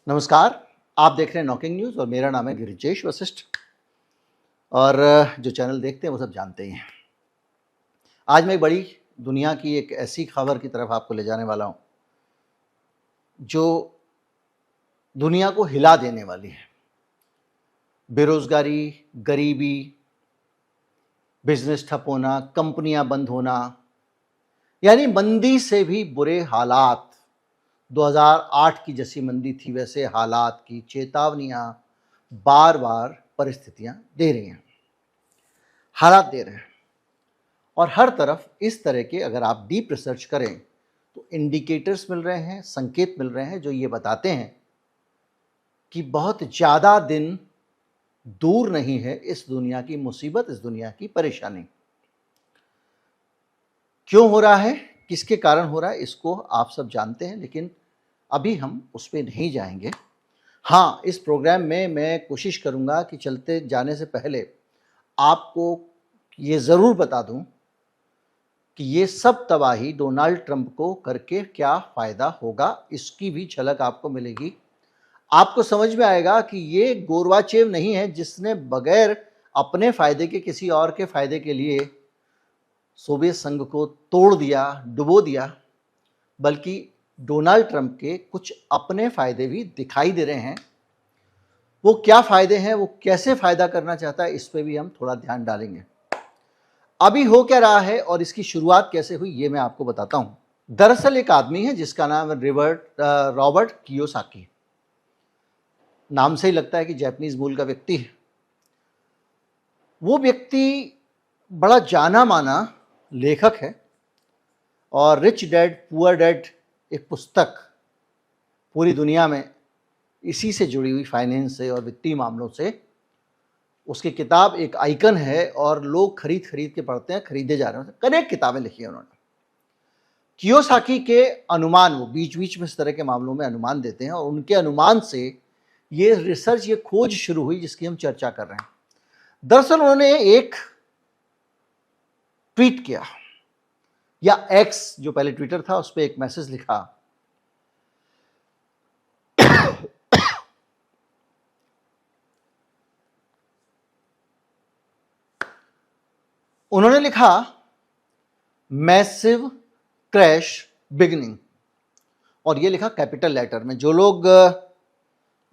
नमस्कार। आप देख रहे हैं नॉकिंग न्यूज़ और मेरा नाम है गिरिजेश वशिष्ठ। और जो चैनल देखते हैं वो सब जानते ही हैं। आज मैं एक बड़ी दुनिया की एक ऐसी खबर की तरफ आपको ले जाने वाला हूँ जो दुनिया को हिला देने वाली है। बेरोजगारी, गरीबी, बिजनेस ठप होना, कंपनियां बंद होना, यानी मंदी से भी बुरे हालात। 2008 की जैसी मंदी थी वैसे हालात की चेतावनियां बार बार परिस्थितियां दे रही हैं, हालात दे रहे हैं। और हर तरफ इस तरह के अगर आप डीप रिसर्च करें तो इंडिकेटर्स मिल रहे हैं, संकेत मिल रहे हैं जो ये बताते हैं कि बहुत ज़्यादा दिन दूर नहीं है इस दुनिया की मुसीबत, इस दुनिया की परेशानी। क्यों हो रहा है, किसके कारण हो रहा है, इसको आप सब जानते हैं, लेकिन अभी हम उस पर नहीं जाएंगे। हाँ, इस प्रोग्राम में मैं कोशिश करूंगा कि चलते जाने से पहले आपको ये ज़रूर बता दूं कि ये सब तबाही डोनाल्ड ट्रंप को करके क्या फ़ायदा होगा, इसकी भी झलक आपको मिलेगी। आपको समझ में आएगा कि ये गोरबाचेव नहीं है जिसने बगैर अपने फ़ायदे के किसी और के फ़ायदे के लिए सोवियत संघ को तोड़ दिया, डुबो दिया, बल्कि डोनाल्ड ट्रंप के कुछ अपने फ़ायदे भी दिखाई दे रहे हैं। वो क्या फ़ायदे हैं, वो कैसे फ़ायदा करना चाहता है, इस पर भी हम थोड़ा ध्यान डालेंगे। अभी हो क्या रहा है और इसकी शुरुआत कैसे हुई ये मैं आपको बताता हूं। दरअसल एक आदमी है जिसका नाम है रॉबर्ट कियोसाकी। नाम से ही लगता है कि जापानीज मूल का व्यक्ति है। वो व्यक्ति बड़ा जाना माना लेखक है और रिच डैड पुअर डैड एक पुस्तक पूरी दुनिया में इसी से जुड़ी हुई, फाइनेंस से और वित्तीय मामलों से, उसकी किताब एक आइकन है और लोग खरीद खरीद के पढ़ते हैं, खरीदे जा रहे हैं। अनेक किताबें लिखी हैं उन्होंने। कियोसाकी के अनुमान, वो बीच बीच में इस तरह के मामलों में अनुमान देते हैं और उनके अनुमान से ये रिसर्च, ये खोज शुरू हुई जिसकी हम चर्चा कर रहे हैं। दरअसल उन्होंने एक ट्वीट किया, या एक्स जो पहले ट्विटर था उस पर एक मैसेज लिखा। उन्होंने लिखा मैसिव क्रैश बिगनिंग, और ये लिखा कैपिटल लेटर में। जो लोग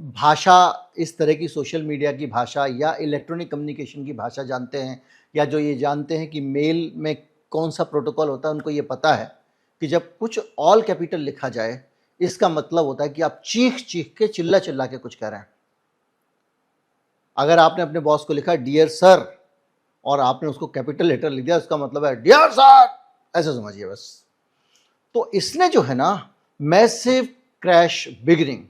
भाषा, इस तरह की सोशल मीडिया की भाषा या इलेक्ट्रॉनिक कम्युनिकेशन की भाषा जानते हैं, या जो ये जानते हैं कि मेल में कौन सा प्रोटोकॉल होता है, उनको ये पता है कि जब कुछ ऑल कैपिटल लिखा जाए इसका मतलब होता है कि आप चीख चीख के, चिल्ला चिल्ला के कुछ कह रहे हैं। अगर आपने अपने बॉस को लिखा डियर सर और आपने उसको कैपिटल लेटर लिख दिया, उसका मतलब है डियर सर, ऐसे समझिए बस। तो इसने जो है ना, मैसिव क्रैश बिगनिंग,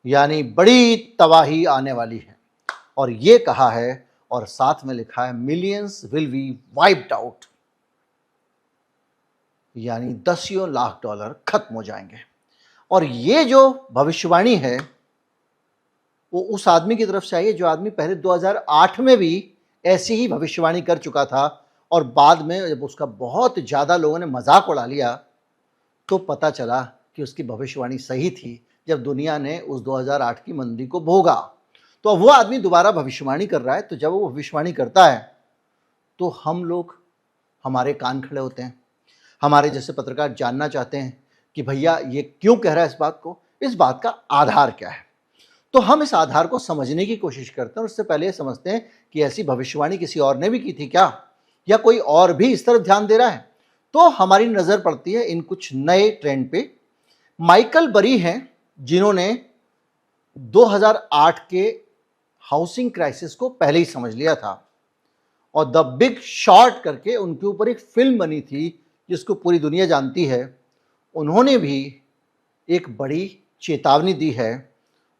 यानी बड़ी तबाही आने वाली है, और ये कहा है, और साथ में लिखा है millions will be wiped out, यानी दसियों लाख डॉलर खत्म हो जाएंगे। और ये जो भविष्यवाणी है वो उस आदमी की तरफ से आई है जो आदमी पहले 2008 में भी ऐसी ही भविष्यवाणी कर चुका था, और बाद में जब उसका बहुत ज़्यादा लोगों ने मजाक उड़ा लिया तो पता चला कि उसकी भविष्यवाणी सही थी, जब दुनिया ने उस 2008 की मंदी को भोगा। तो अब वो आदमी दोबारा भविष्यवाणी कर रहा है, तो जब वो भविष्यवाणी करता है तो हम लोग, हमारे कान खड़े होते हैं। हमारे जैसे पत्रकार जानना चाहते हैं कि भैया ये क्यों कह रहा है इस बात को, इस बात का आधार क्या है। तो हम इस आधार को समझने की कोशिश करते हैं और उससे पहले समझते हैं कि ऐसी भविष्यवाणी किसी और ने भी की थी क्या, या कोई और भी इस तरफ ध्यान दे रहा है। तो हमारी नज़र पड़ती है इन कुछ नए ट्रेंड पे। माइकल बरी हैं जिन्होंने 2008 के हाउसिंग क्राइसिस को पहले ही समझ लिया था, और द बिग शॉर्ट करके उनके ऊपर एक फिल्म बनी थी जिसको पूरी दुनिया जानती है। उन्होंने भी एक बड़ी चेतावनी दी है।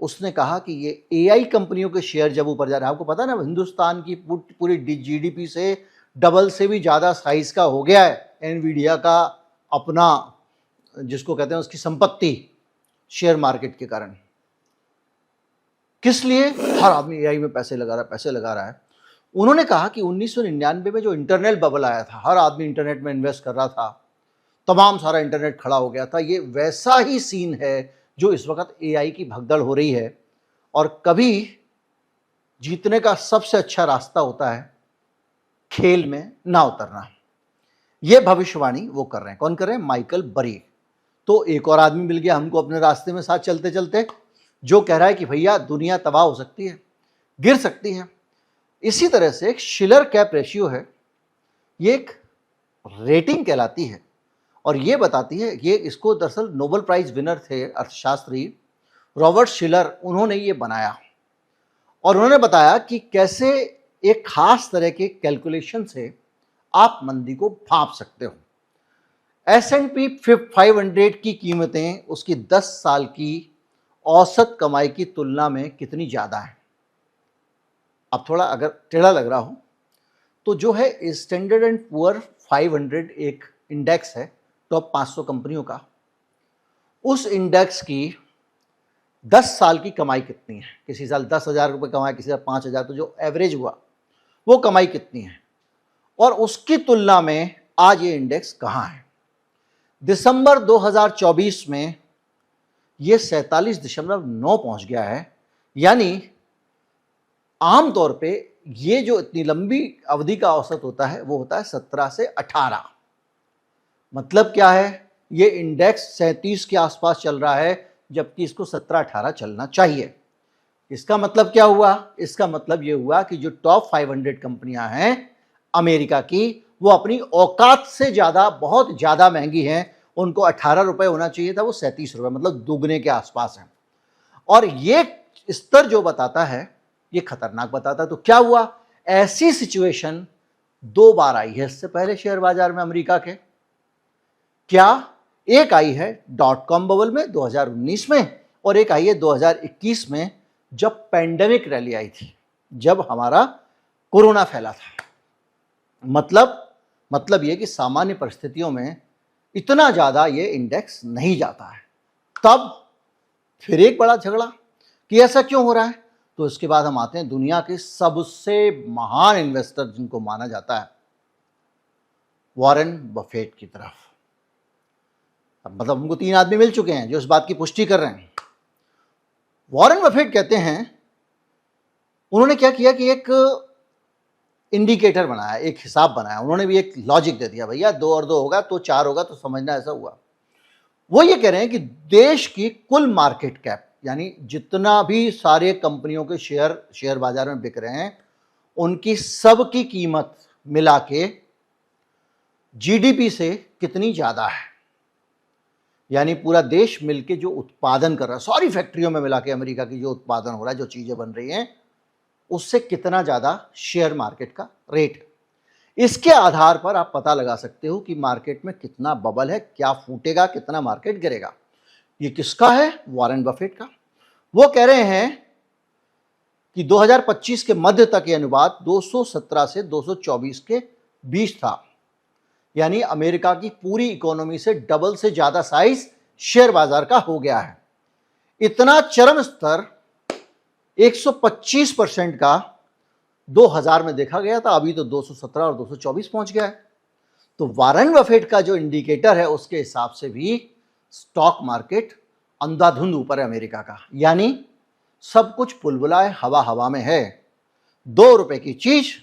उसने कहा कि ये एआई कंपनियों के शेयर जब ऊपर जा रहे हैं, आपको पता है ना, हिंदुस्तान की पूरी जीडीपी से डबल से भी ज़्यादा साइज का हो गया है एनवीडिया का अपना, जिसको कहते हैं उसकी संपत्ति, शेयर मार्केट के कारण। किस लिए? हर आदमी एआई में पैसे लगा रहा है। उन्होंने कहा कि 1999 में जो इंटरनेट बबल आया था, हर आदमी इंटरनेट में इन्वेस्ट कर रहा था, तमाम सारा इंटरनेट खड़ा हो गया था, ये वैसा ही सीन है जो इस वक्त एआई की भगदड़ हो रही है, और कभी जीतने का सबसे अच्छा रास्ता होता है खेल में ना उतरना। यह भविष्यवाणी वो कर रहे हैं। कौन कर रहे हैं? माइकल बरी। तो एक और आदमी मिल गया हमको अपने रास्ते में साथ चलते चलते, जो कह रहा है कि भैया दुनिया तबाह हो सकती है, गिर सकती है। इसी तरह से एक शिलर कैप रेशियो है, ये एक रेटिंग कहलाती है, और ये बताती है, ये इसको दरअसल नोबेल प्राइज विनर थे अर्थशास्त्री रॉबर्ट शिलर, उन्होंने ये बनाया, और उन्होंने बताया कि कैसे एक खास तरह के कैलकुलेशन से आप मंदी को भांप सकते हो। S&P 500 की कीमतें उसकी 10 साल की औसत कमाई की तुलना में कितनी ज़्यादा है? अब थोड़ा अगर टेढ़ा लग रहा हो तो जो है स्टैंडर्ड एंड पुअर 500 एक इंडेक्स है टॉप 500 कंपनियों का, उस इंडेक्स की 10 साल की कमाई कितनी है? किसी साल 10,000 रुपये कमाए, किसी साल 5,000, तो जो एवरेज हुआ वो कमाई कितनी है, और उसकी तुलना में आज ये इंडेक्स कहाँ है? दिसंबर 2024 में ये 47.9 पहुंच गया है। यानी आमतौर पे ये जो इतनी लंबी अवधि का औसत होता है वो होता है 17 से 18। मतलब क्या है? ये इंडेक्स 37 के आसपास चल रहा है, जबकि इसको 17-18 चलना चाहिए। इसका मतलब क्या हुआ? इसका मतलब ये हुआ कि जो टॉप 500 कंपनियां हैं अमेरिका की, वो अपनी औकात से ज़्यादा, बहुत ज़्यादा महंगी हैं। उनको 18 रुपये होना चाहिए था, वो 37 रुपये, मतलब दुगने के आसपास है। और ये स्तर जो बताता है ये खतरनाक बताता है। तो क्या हुआ? ऐसी सिचुएशन 2 बार आई है इससे पहले शेयर बाजार में अमेरिका के। क्या? एक आई है .com बबल में 2019 में, और एक आई है 2021 में, जब पैंडेमिक रैली आई थी, जब हमारा कोरोना फैला था। मतलब ये कि सामान्य परिस्थितियों में इतना ज़्यादा ये इंडेक्स नहीं जाता है। तब फिर एक बड़ा झगड़ा कि ऐसा क्यों हो रहा है। तो इसके बाद हम आते हैं दुनिया के सबसे महान इन्वेस्टर जिनको माना जाता है, वॉरेन बफेट की तरफ। अब मतलब हमको 3 आदमी मिल चुके हैं जो इस बात की पुष्टि कर रहे हैं। वॉरेन बफेट कहते हैं, उन्होंने क्या किया कि एक इंडिकेटर बनाया, एक हिसाब बनाया। उन्होंने भी एक लॉजिक दे दिया, भैया 2 और 2 होगा तो 4 होगा, तो समझना ऐसा हुआ। वो ये कह रहे हैं कि देश की कुल मार्केट कैप, यानी जितना भी सारे कंपनियों के शेयर बाजार में बिक रहे हैं, उनकी सब की कीमत मिला के जीडीपी से कितनी ज़्यादा है। यानी पूरा देश मिलके जो उत्पादन कर रहा है, सारी फैक्ट्रियों में मिला के अमेरिका की जो उत्पादन हो रहा है, जो चीज़ें बन रही हैं, उससे कितना ज़्यादा शेयर मार्केट का रेट है। इसके आधार पर आप पता लगा सकते हो कि मार्केट में कितना बबल है, क्या फूटेगा, कितना मार्केट गिरेगा। ये किसका है? वॉरेन बफेट का। वो कह रहे हैं कि 2025 के मध्य तक ये अनुपात 217 से 224 के बीच था। यानी अमेरिका की पूरी इकोनॉमी से डबल से ज्यादा साइज शेयर बाजार का हो गया है। इतना चरम स्तर 125% का 2000 में देखा गया था, अभी तो 217 और 224 पहुंच गया है। तो वॉरेन बफेट का जो इंडिकेटर है उसके हिसाब से भी स्टॉक मार्केट अंधाधुंध ऊपर है अमेरिका का। यानी सब कुछ बुलबुलाए हवा हवा में है। 2 रुपए की चीज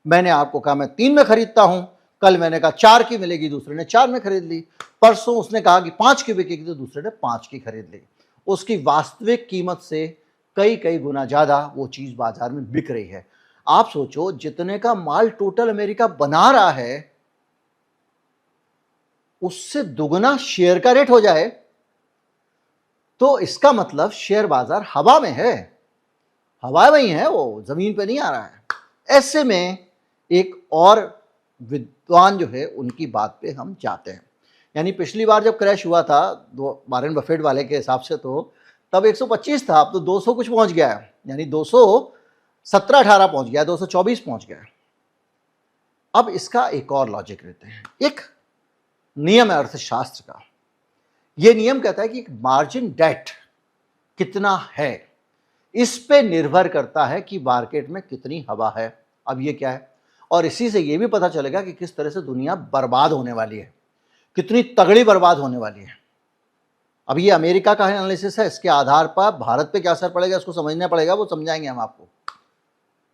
मैंने आपको कहा मैं 3 में खरीदता हूं, कल मैंने कहा 4 की मिलेगी, दूसरे ने 4 में खरीद ली। परसों उसने कहा कि 5 की बिकेगी, तो दूसरे ने 5 की खरीद ली। उसकी वास्तविक कीमत से कई कई गुना ज्यादा वो चीज बाजार में बिक रही है। आप सोचो, जितने का माल टोटल अमेरिका बना रहा है, उससे दुगना शेयर का रेट हो जाए, तो इसका मतलब शेयर बाजार हवा में है, हवा में ही है, वो जमीन पे नहीं आ रहा है। ऐसे में एक और विद्वान जो है उनकी बात पे हम जाते हैं। यानी पिछली बार जब क्रैश हुआ था वॉरेन बफेट वाले के हिसाब से, तो तब 125 था, अब तो 200 कुछ पहुंच गया है। यानी 217-18 पहुंच गया, 224 पहुंच गया। अब इसका एक और लॉजिक लेते हैं। एक नियम है अर्थशास्त्र का। यह नियम कहता है कि मार्जिन डेट कितना है, इस पे निर्भर करता है कि मार्केट में कितनी हवा है। अब ये क्या है? और इसी से यह भी पता चलेगा कि किस तरह से दुनिया बर्बाद होने वाली है, कितनी तगड़ी बर्बाद होने वाली है। अब ये अमेरिका का एनालिसिस है, इसके आधार पर भारत पे क्या असर पड़ेगा इसको समझना पड़ेगा, वो समझाएंगे हम आपको।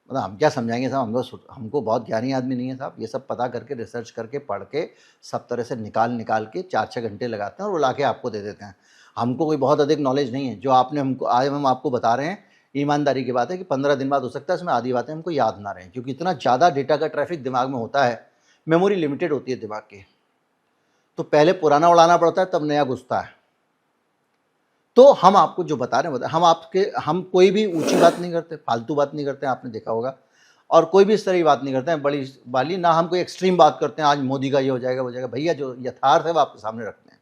मतलब हम क्या समझाएंगे साहब, हमको बहुत ज्ञानी आदमी नहीं है साहब, ये सब पता करके रिसर्च करके पढ़ के सब तरह से निकाल के 4-6 घंटे लगाते हैं और वो ला के आपको दे देते हैं। हमको कोई बहुत अधिक नॉलेज नहीं है, जो आपने हमको आज हम आपको बता रहे हैं, ईमानदारी की बात है कि 15 दिन बाद हो सकता है इसमें आधी बातें हमको याद ना रहें, क्योंकि इतना ज़्यादा डेटा का ट्रैफिक दिमाग में होता है, मेमोरी लिमिटेड होती है दिमाग की, तो पहले पुराना उड़ाना पड़ता है तब नया घुसता है। तो हम आपको जो बता रहे हैं, हम कोई भी ऊंची बात नहीं करते, फालतू बात नहीं करते, आपने देखा होगा, और कोई भी इस तरह की बात नहीं करते हैं बड़ी वाली, ना हम कोई एक्सट्रीम बात करते हैं आज मोदी का ये हो जाएगा वो हो जाएगा। भैया जो यथार्थ है वो आपके सामने रखते हैं,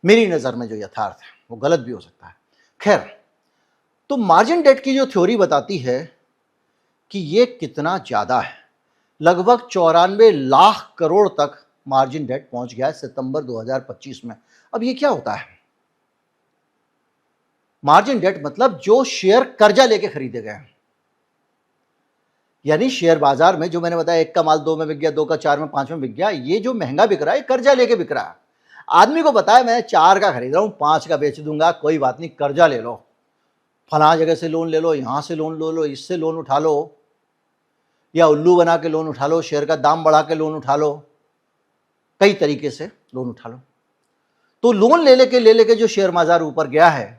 मेरी नज़र में जो यथार्थ है वो गलत भी हो सकता है। खैर, तो मार्जिन डेट की जो थ्योरी बताती है कि ये कितना ज़्यादा है, लगभग 94 लाख करोड़ तक मार्जिन डेट पहुंच गया है सितंबर 2025 में। अब ये क्या होता है मार्जिन डेट? मतलब जो शेयर कर्जा लेके खरीदे गए, यानी शेयर बाजार में जो मैंने बताया, एक का माल 2 में बिक गया, 2 का 4 में, 5 में बिक गया, ये जो महंगा बिक रहा है कर्जा लेके बिक रहा है। आदमी को बताया मैं 4 का खरीद रहा हूं, 5 का बेच दूंगा, कोई बात नहीं, कर्जा ले लो, फला जगह से लोन ले लो, यहां से लोन लो, इससे लोन उठा लो, या उल्लू बना के लोन उठा लो, शेयर का दाम बढ़ा के लोन उठा लो, कई तरीके से लोन उठा लो। तो लोन ले लेके जो शेयर बाजार ऊपर गया है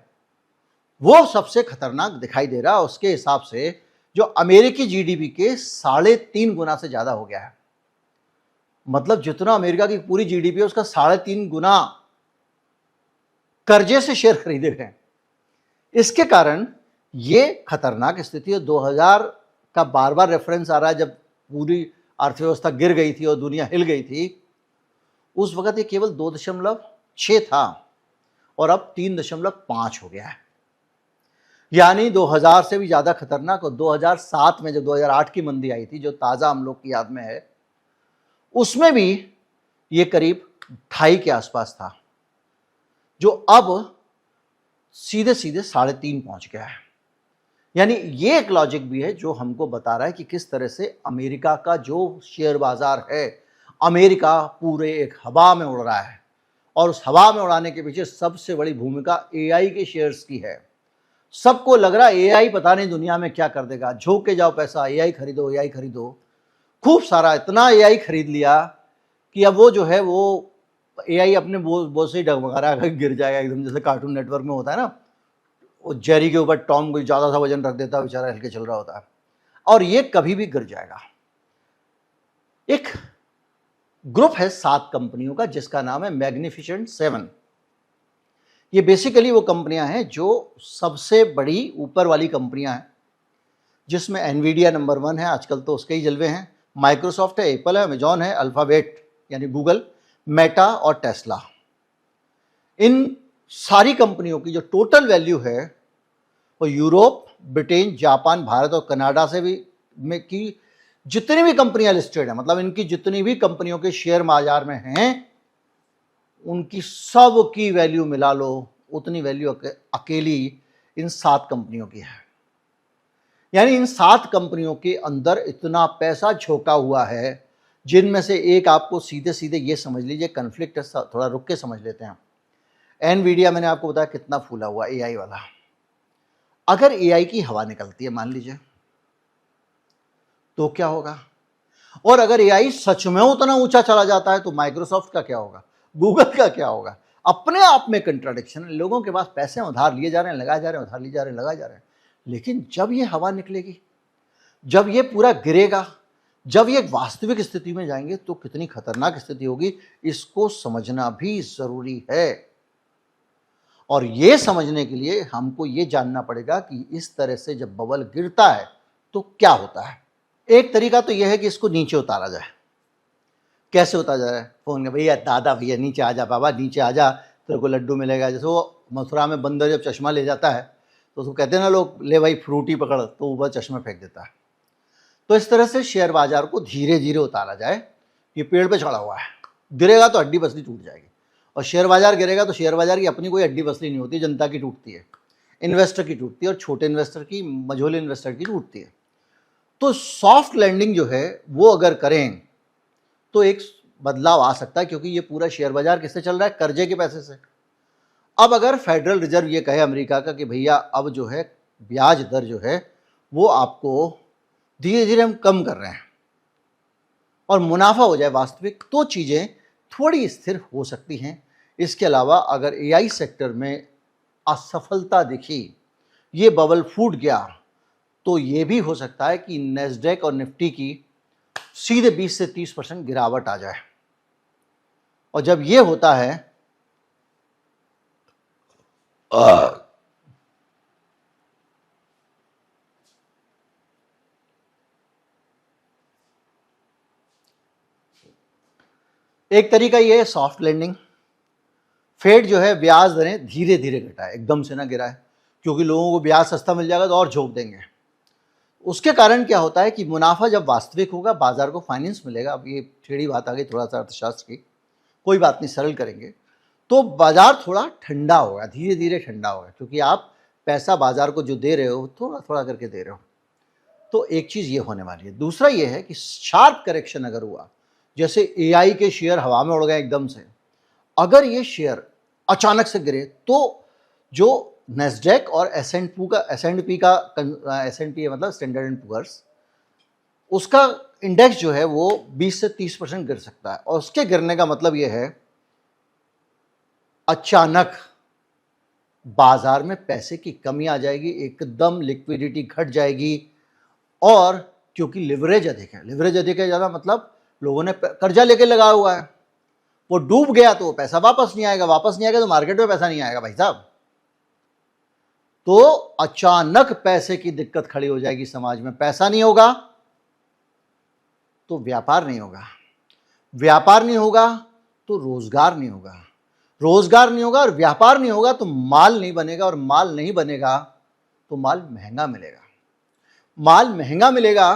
वो सबसे खतरनाक दिखाई दे रहा है। उसके हिसाब से जो अमेरिकी जीडीपी के 3.5 गुना से ज्यादा हो गया है। मतलब जितना अमेरिका की पूरी जीडीपी है उसका 3.5 गुना कर्जे से शेयर खरीदे गए। इसके कारण ये खतरनाक स्थिति है। 2000 का बार बार रेफरेंस आ रहा है, जब पूरी अर्थव्यवस्था गिर गई थी और दुनिया हिल गई थी, उस वक्त ये केवल 2.6 था और अब 3.5 हो गया है, यानी 2000 से भी ज़्यादा खतरनाक। और 2007 में जब 2008 की मंदी आई थी, जो ताज़ा हम लोग की याद में है, उसमें भी ये करीब 2.5 के आसपास था, जो अब सीधे 3.5 पहुंच गया है। यानी ये एक लॉजिक भी है जो हमको बता रहा है कि किस तरह से अमेरिका का जो शेयर बाजार है, अमेरिका पूरे एक हवा में उड़ रहा है, और उस हवा में उड़ाने के पीछे सबसे बड़ी भूमिका एआई के शेयर्स की है। सबको लग रहा है एआई पता नहीं दुनिया में क्या कर देगा, झोंक के जाओ पैसा, एआई खरीदो, एआई खरीदो। खूब सारा इतना एआई खरीद लिया कि अब वो जो है वो एआई अपने बोझ से ही डगमगा रहा है, गिर जाएगा एकदम, जैसे कार्टून नेटवर्क में होता है ना, वो जेरी के ऊपर टॉम कोई ज़्यादा सा वजन रख देता है, बेचारा हिल के चल रहा होता है, और ये कभी भी गिर जाएगा। एक ग्रुप है 7 कंपनियों का जिसका नाम है मैग्निफिसेंट 7। ये बेसिकली वो कंपनियां हैं जो सबसे बड़ी ऊपर वाली कंपनियां हैं, जिसमें एनवीडिया नंबर 1 है, आजकल तो उसके ही जलवे हैं, माइक्रोसॉफ्ट है, एप्पल है, अमेजॉन है, अल्फाबेट यानी गूगल, मेटा और टेस्ला। इन सारी कंपनियों की जो टोटल वैल्यू है वो यूरोप, ब्रिटेन, जापान, भारत और कनाडा से भी में की जितनी भी कंपनियां लिस्टेड हैं, मतलब इनकी जितनी भी कंपनियों के शेयर बाजार में हैं, उनकी सब की वैल्यू मिला लो, उतनी वैल्यू अकेली इन 7 कंपनियों की है। यानी इन 7 कंपनियों के अंदर इतना पैसा झोंका हुआ है, जिनमें से एक आपको सीधे सीधे ये समझ लीजिए कन्फ्लिक्ट है, थोड़ा रुक के समझ लेते हैं। एनवीडिया मैंने आपको बताया कितना फूला हुआ, एआई वाला। अगर एआई की हवा निकलती है मान लीजिए, तो क्या होगा? और अगर एआई सच में उतना ऊंचा चला जाता है तो माइक्रोसॉफ्ट का क्या होगा, गूगल का क्या होगा? अपने आप में कंट्राडिक्शन है। लोगों के पास पैसे उधार लिए जा रहे हैं, लगाए जा रहे हैं, उधार लिए जा रहे हैं, लगाए जा रहे हैं, लेकिन जब ये हवा निकलेगी, जब ये पूरा गिरेगा, जब ये वास्तविक स्थिति में जाएंगे, तो कितनी खतरनाक स्थिति होगी, इसको समझना भी जरूरी है। और ये समझने के लिए हमको ये जानना पड़ेगा कि इस तरह से जब बबल गिरता है तो क्या होता है। एक तरीका तो यह है कि इसको नीचे उतारा जाए। कैसे उतारा जाए? फोन में, भैया दादा भैया नीचे आ जा, बाबा नीचे आ जा, तेरे को लड्डू मिलेगा। जैसे वो मथुरा में बंदर जब चश्मा ले जाता है तो उसको कहते हैं ना लोग, ले भाई फ्रूटी पकड़, तो ऊपर चश्मा फेंक देता है। तो इस तरह से शेयर बाजार को धीरे धीरे उतारा जाए। ये पेड़ पे चढ़ा हुआ है, गिरेगा तो हड्डी बसली टूट जाएगी, और शेयर बाजार गिरेगा तो शेयर बाजार की अपनी कोई हड्डी बसली नहीं होती, जनता की टूटती है, इन्वेस्टर की टूटती है, और छोटे इन्वेस्टर की, मझोले इन्वेस्टर की टूटती है। तो सॉफ्ट लैंडिंग जो है वो अगर करें तो एक बदलाव आ सकता है, क्योंकि ये पूरा शेयर बाजार किससे चल रहा है? कर्जे के पैसे से। अब अगर फेडरल रिजर्व ये कहे अमेरिका का कि भैया अब जो है ब्याज दर जो है वो आपको धीरे धीरे हम कम कर रहे हैं और मुनाफा हो जाए वास्तविक, तो चीज़ें थोड़ी स्थिर हो सकती हैं। इसके अलावा अगर एआई सेक्टर में असफलता दिखी, ये बबल फूट गया, तो ये भी हो सकता है कि नेस्डेक और निफ्टी की सीधे 20 से 30% गिरावट आ जाए। और जब ये होता है एक तरीका ये है सॉफ्ट लैंडिंग। फेड जो है ब्याज दरें धीरे धीरे घटाए, एकदम से ना गिराए, क्योंकि लोगों को ब्याज सस्ता मिल जाएगा तो और झोंक देंगे। उसके कारण क्या होता है कि मुनाफा जब वास्तविक होगा, बाजार को फाइनेंस मिलेगा। अब ये टेढ़ी बात आ गई थोड़ा सा अर्थशास्त्र की, कोई बात नहीं, सरल करेंगे तो बाजार थोड़ा ठंडा होगा, धीरे धीरे ठंडा होगा, क्योंकि आप पैसा बाजार को जो दे रहे हो थोड़ा थोड़ा करके दे रहे हो। तो एक चीज़ ये होने वाली है। दूसरा ये है कि शार्प करेक्शन अगर हुआ, जैसे एआई के शेयर हवा में उड़ गए एकदम से, अगर ये शेयर अचानक से गिरे तो जो नेस्डेक और एस&पी मतलब स्टैंडर्ड एंड पुअर्स, उसका इंडेक्स जो है वो 20 से 30% गिर सकता है। और उसके गिरने का मतलब ये है अचानक बाजार में पैसे की कमी आ जाएगी, एकदम लिक्विडिटी घट जाएगी। और क्योंकि लिवरेज अधिक है, लिवरेज अधिक है ज़्यादा मतलब लोगों ने कर्जा लेके लगाया हुआ है, वो डूब गया तो पैसा वापस नहीं आएगा, वापस नहीं आएगा तो मार्केट में पैसा नहीं आएगा भाई साहब। तो अचानक पैसे की दिक्कत खड़ी हो जाएगी समाज में। पैसा नहीं होगा तो व्यापार नहीं होगा, व्यापार नहीं होगा तो रोजगार नहीं होगा, रोजगार नहीं होगा और व्यापार नहीं होगा तो माल नहीं बनेगा, और माल नहीं बनेगा तो माल महंगा मिलेगा, माल महंगा मिलेगा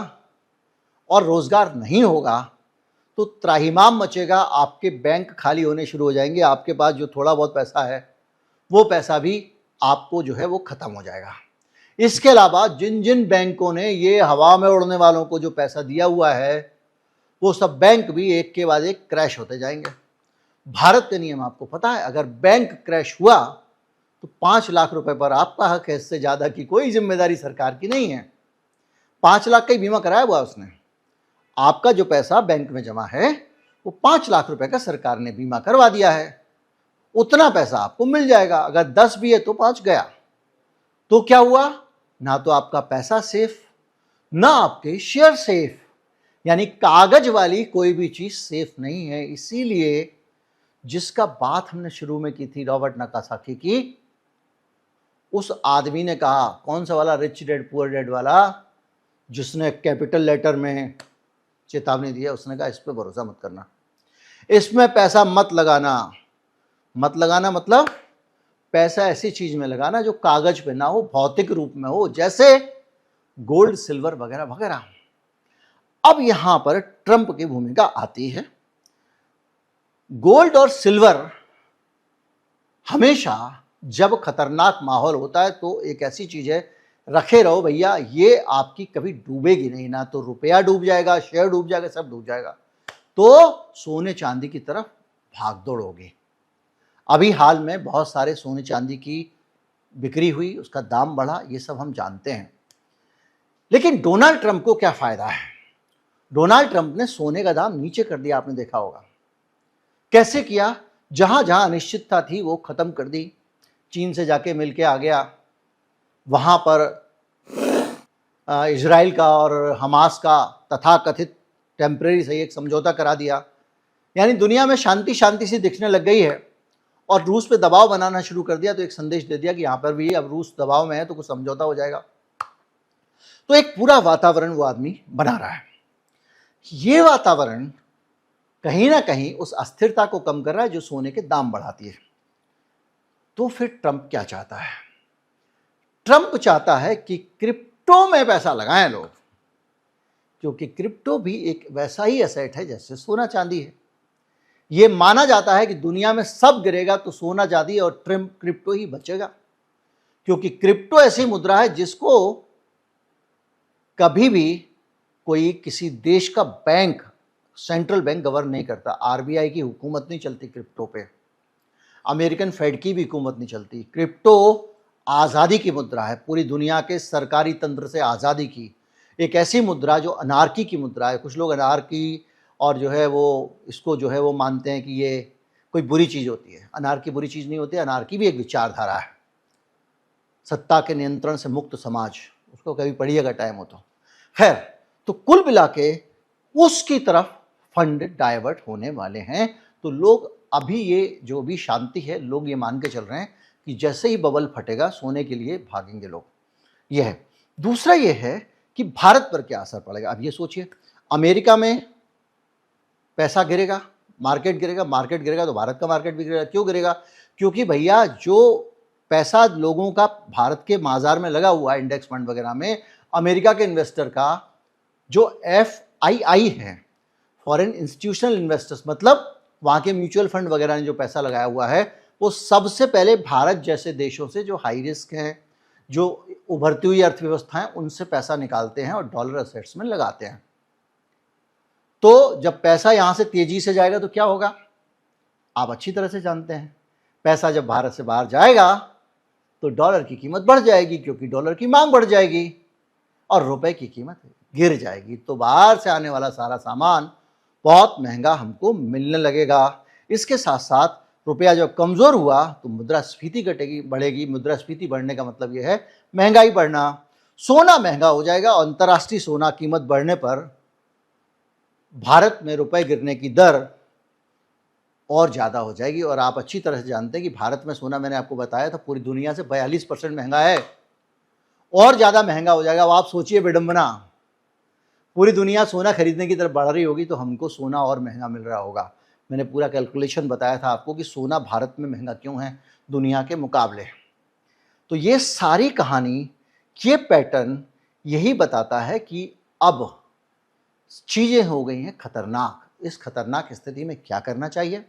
और रोजगार नहीं होगा तो त्राहिमाम मचेगा। आपके बैंक खाली होने शुरू हो जाएंगे, आपके पास जो थोड़ा बहुत पैसा है वो पैसा भी आपको जो है वो खत्म हो जाएगा। इसके अलावा जिन जिन बैंकों ने ये हवा में उड़ने वालों को जो पैसा दिया हुआ है, वो सब बैंक भी एक के बाद एक क्रैश होते जाएंगे। भारत के नियम आपको पता है, अगर बैंक क्रैश हुआ तो 5 लाख रुपए पर आपका हक है, इससे ज्यादा की कोई जिम्मेदारी सरकार की नहीं है। 5 लाख का ही बीमा कराया हुआ उसने, आपका जो पैसा बैंक में जमा है वो 5 लाख रुपए का सरकार ने बीमा करवा दिया है, उतना पैसा आपको मिल जाएगा। अगर 10 भी है तो 5 गया, तो क्या हुआ, ना तो आपका पैसा सेफ, ना आपके शेयर सेफ, यानी कागज वाली कोई भी चीज सेफ नहीं है। इसीलिए जिसका बात हमने शुरू में की थी रॉबर्ट नाकासाकी की, उस आदमी ने कहा, कौन सा वाला, रिच डैड पुअर डैड वाला, जिसने कैपिटल लेटर में चेतावनी दी है, उसने कहा इस पे भरोसा मत करना, इसमें पैसा मत लगाना। मत लगाना मतलब पैसा ऐसी चीज में लगाना जो कागज पे ना हो, भौतिक रूप में हो, जैसे गोल्ड सिल्वर वगैरह वगैरह। अब यहां पर ट्रंप की भूमिका आती है। गोल्ड और सिल्वर हमेशा जब खतरनाक माहौल होता है तो एक ऐसी चीज है, रखे रहो भैया, ये आपकी कभी डूबेगी नहीं, ना तो रुपया डूब जाएगा, शेयर डूब जाएगा, सब डूब जाएगा। तो सोने चांदी की तरफ भाग दौड़ होगी। अभी हाल में बहुत सारे सोने चांदी की बिक्री हुई, उसका दाम बढ़ा, ये सब हम जानते हैं। लेकिन डोनाल्ड ट्रंप को क्या फायदा है? डोनाल्ड ट्रंप ने सोने का दाम नीचे कर दिया, आपने देखा होगा। कैसे किया? जहां जहां अनिश्चितता थी वो खत्म कर दी। चीन से जाके मिलके आ गया, वहां पर इजराइल का और हमास का तथाकथित टेम्परेरी सही एक समझौता करा दिया। यानी दुनिया में शांति शांति सी दिखने लग गई है। और रूस पे दबाव बनाना शुरू कर दिया, तो एक संदेश दे दिया कि यहां पर भी अब रूस दबाव में है तो कुछ समझौता हो जाएगा। तो एक पूरा वातावरण वो आदमी बना रहा है। ये वातावरण कहीं ना कहीं उस अस्थिरता को कम कर रहा है जो सोने के दाम बढ़ाती है। तो फिर ट्रंप क्या चाहता है? ट्रंप चाहता है कि क्रिप्टो में पैसा लगाएं लोग, क्योंकि क्रिप्टो भी एक वैसा ही एसेट है जैसे सोना चांदी है। यह माना जाता है कि दुनिया में सब गिरेगा तो सोना चांदी और क्रिप्टो ही बचेगा, क्योंकि क्रिप्टो ऐसी मुद्रा है जिसको कभी भी कोई किसी देश का बैंक, सेंट्रल बैंक गवर्न नहीं करता। आरबीआई की हुकूमत नहीं चलती क्रिप्टो पे। अमेरिकन फेड की भी हुकूमत नहीं चलती। क्रिप्टो आज़ादी की मुद्रा है, पूरी दुनिया के सरकारी तंत्र से आज़ादी की एक ऐसी मुद्रा जो अनारकी की मुद्रा है। कुछ लोग अनारकी और जो है वो इसको जो है वो मानते हैं कि ये कोई बुरी चीज़ होती है। अनारकी बुरी चीज़ नहीं होती, अनारकी भी एक विचारधारा है, सत्ता के नियंत्रण से मुक्त समाज, उसको कभी पढ़िएगा टाइम हो तो। खैर, तो कुल मिला के उसकी तरफ फंड डाइवर्ट होने वाले हैं। तो लोग अभी ये जो भी शांति है, लोग ये मान के चल रहे हैं कि जैसे ही बबल फटेगा सोने के लिए भागेंगे लोग। यह है। दूसरा ये है कि भारत पर क्या असर पड़ेगा। अब ये सोचिए, अमेरिका में पैसा गिरेगा, मार्केट गिरेगा तो भारत का मार्केट भी गिरेगा। क्यों गिरेगा? क्योंकि भैया जो पैसा लोगों का भारत के बाजार में लगा हुआ है इंडेक्स फंड वगैरह में, अमेरिका के इन्वेस्टर का जो FII है, फॉरेन इंस्टीट्यूशनल इन्वेस्टर्स, मतलब वहाँ के म्यूचुअल फंड वगैरह ने जो पैसा लगाया हुआ है, वो सबसे पहले भारत जैसे देशों से जो हाई रिस्क हैं, जो उभरती हुई अर्थव्यवस्थाएं, उनसे पैसा निकालते हैं और डॉलर असेट्स में लगाते हैं। तो जब पैसा यहाँ से तेजी से जाएगा तो क्या होगा, आप अच्छी तरह से जानते हैं। पैसा जब भारत से बाहर जाएगा तो डॉलर की कीमत बढ़ जाएगी, क्योंकि डॉलर की मांग बढ़ जाएगी और रुपए की कीमत गिर जाएगी। तो बाहर से आने वाला सारा सामान बहुत महंगा हमको मिलने लगेगा। इसके साथ साथ रुपया जब कमज़ोर हुआ तो मुद्रास्फीति घटेगी, बढ़ेगी। मुद्रास्फीति बढ़ने का मतलब यह है महंगाई बढ़ना। सोना महंगा हो जाएगा और अंतर्राष्ट्रीय सोना कीमत बढ़ने पर भारत में रुपए गिरने की दर और ज़्यादा हो जाएगी। और आप अच्छी तरह से जानते हैं कि भारत में सोना, मैंने आपको बताया था, पूरी दुनिया से 42% महंगा है, और ज़्यादा महंगा हो जाएगा। अब आप सोचिए विडंबना, पूरी दुनिया सोना खरीदने की तरफ बढ़ रही होगी तो हमको सोना और महंगा मिल रहा होगा। मैंने पूरा कैलकुलेशन बताया था आपको कि सोना भारत में महंगा क्यों है दुनिया के मुकाबले। तो ये सारी कहानी, ये पैटर्न यही बताता है कि अब चीज़ें हो गई हैं खतरनाक। इस खतरनाक स्थिति में क्या करना चाहिए?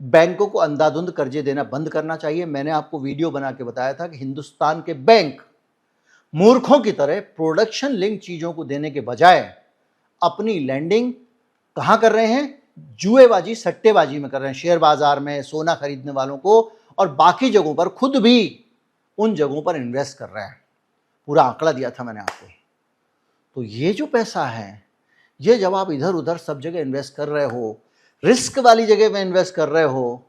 बैंकों को अंधाधुंध कर्जे देना बंद करना चाहिए। मैंने आपको वीडियो बना के बताया था कि हिंदुस्तान के बैंक मूर्खों की तरह प्रोडक्शन लिंक चीज़ों को देने के बजाय अपनी लैंडिंग कहाँ कर रहे हैं? जुएबाजी, सट्टेबाजी में कर रहे हैं, शेयर बाजार में, सोना खरीदने वालों को और बाकी जगहों पर, खुद भी उन जगहों पर इन्वेस्ट कर रहे हैं। पूरा आंकड़ा दिया था मैंने आपको। तो ये जो पैसा है, ये जब आप इधर उधर सब जगह इन्वेस्ट कर रहे हो, रिस्क वाली जगह में इन्वेस्ट कर रहे हो,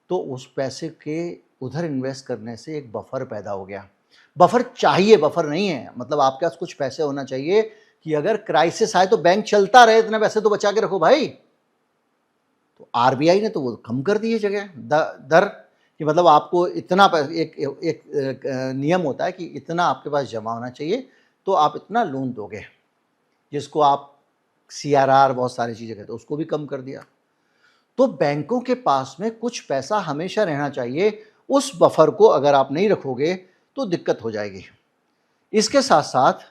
तो उस पैसे के उधर इन्वेस्ट करने से एक बफर पैदा हो गया। बफर चाहिए, बफर नहीं है, मतलब आपके पास कुछ पैसे होना चाहिए कि अगर क्राइसिस आए तो बैंक चलता रहे, इतने पैसे तो बचा के रखो भाई। तो RBI ने तो वो कम कर दिए जगह दर कि मतलब आपको इतना एक नियम होता है कि इतना आपके पास जमा होना चाहिए तो आप इतना लोन दोगे, जिसको आप CRR बहुत सारी चीज़ें कहते हैं, उसको भी कम कर दिया। तो बैंकों के पास में कुछ पैसा हमेशा रहना चाहिए। उस बफर को अगर आप नहीं रखोगे तो दिक्कत हो जाएगी। इसके साथ साथ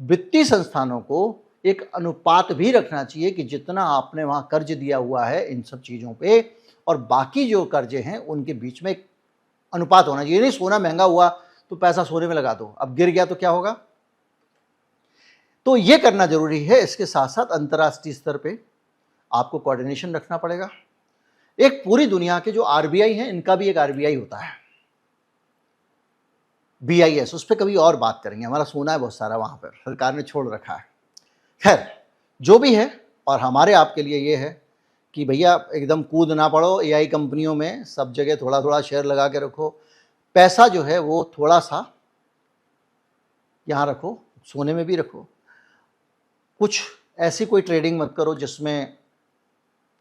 वित्तीय संस्थानों को एक अनुपात भी रखना चाहिए कि जितना आपने वहाँ कर्ज दिया हुआ है इन सब चीज़ों पे और बाकी जो कर्जे हैं उनके बीच में एक अनुपात होना चाहिए। नहीं सोना महंगा हुआ तो पैसा सोने में लगा दो, अब गिर गया तो क्या होगा? तो ये करना जरूरी है। इसके साथ साथ अंतर्राष्ट्रीय स्तर पे आपको कोऑर्डिनेशन रखना पड़ेगा। एक पूरी दुनिया के जो RBI है, इनका भी एक RBI होता है, BIS, उस पर कभी और बात करेंगे। हमारा सोना है बहुत सारा वहाँ पर, सरकार ने छोड़ रखा है। खैर, जो भी है, और हमारे आपके लिए ये है कि भैया एकदम कूद ना पड़ो AI कंपनियों में, सब जगह थोड़ा थोड़ा शेयर लगा के रखो। पैसा जो है वो थोड़ा सा यहाँ रखो, सोने में भी रखो। कुछ ऐसी कोई ट्रेडिंग मत करो जिसमें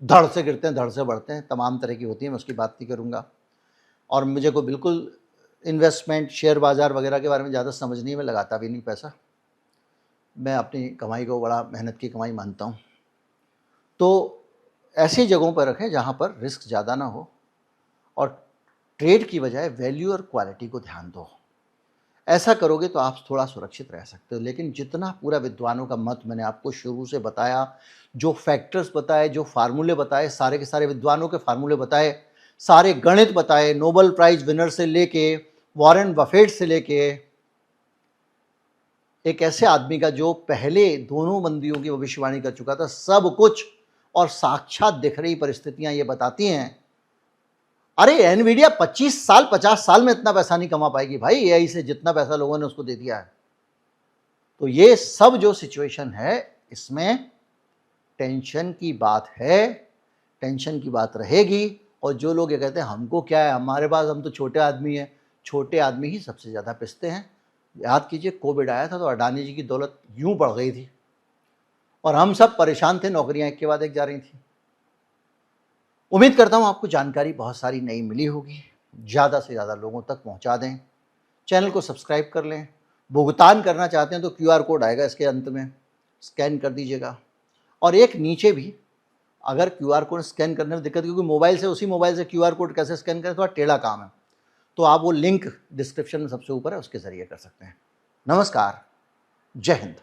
धड़ से गिरते हैं धड़ से बढ़ते हैं, तमाम तरह की होती है, मैं उसकी बात नहीं करूँगा। और मुझे को बिल्कुल इन्वेस्टमेंट, शेयर बाज़ार वगैरह के बारे में ज़्यादा समझ नहीं, मैं लगाता भी नहीं पैसा। मैं अपनी कमाई को बड़ा मेहनत की कमाई मानता हूँ। तो ऐसी जगहों पर रखें जहाँ पर रिस्क ज़्यादा ना हो और ट्रेड की बजाय वैल्यू और क्वालिटी को ध्यान दो। ऐसा करोगे तो आप थोड़ा सुरक्षित रह सकते हो। लेकिन जितना पूरा विद्वानों का मत मैंने आपको शुरू से बताया, जो फैक्टर्स बताए, जो फार्मूले बताए, सारे के सारे विद्वानों के फार्मूले बताए, सारे गणित बताए, नोबेल प्राइज विनर से लेके वॉरेन बफेट से लेके एक ऐसे आदमी का जो पहले दोनों मंदियों की भविष्यवाणी कर चुका था, सब कुछ, और साक्षात दिख रही परिस्थितियां ये बताती हैं अरे एनवीडिया 25 साल 50 साल में इतना पैसा नहीं कमा पाएगी भाई एआई से, जितना पैसा लोगों ने उसको दे दिया है। तो ये सब जो सिचुएशन है, इसमें टेंशन की बात है, टेंशन की बात रहेगी। और जो लोग ये कहते हैं हमको क्या है, हमारे पास, हम तो छोटे आदमी हैं, छोटे आदमी ही सबसे ज़्यादा पिसते हैं। याद कीजिए कोविड आया था तो अडानी जी की दौलत यूं बढ़ गई थी और हम सब परेशान थे, नौकरियां एक के बाद एक जा रही थी। उम्मीद करता हूं आपको जानकारी बहुत सारी नई मिली होगी। ज़्यादा से ज़्यादा लोगों तक पहुंचा दें, चैनल को सब्सक्राइब कर लें। भुगतान करना चाहते हैं तो क्यूआर कोड आएगा इसके अंत में, स्कैन कर दीजिएगा। और एक नीचे भी, अगर क्यूआर कोड स्कैन करने में दिक्कत, क्योंकि मोबाइल से, उसी मोबाइल से क्यूआर कोड कैसे स्कैन करें, थोड़ा टेढ़ा काम है, तो आप वो लिंक डिस्क्रिप्शन में सबसे ऊपर है, उसके ज़रिए कर सकते हैं। नमस्कार, जय हिंद।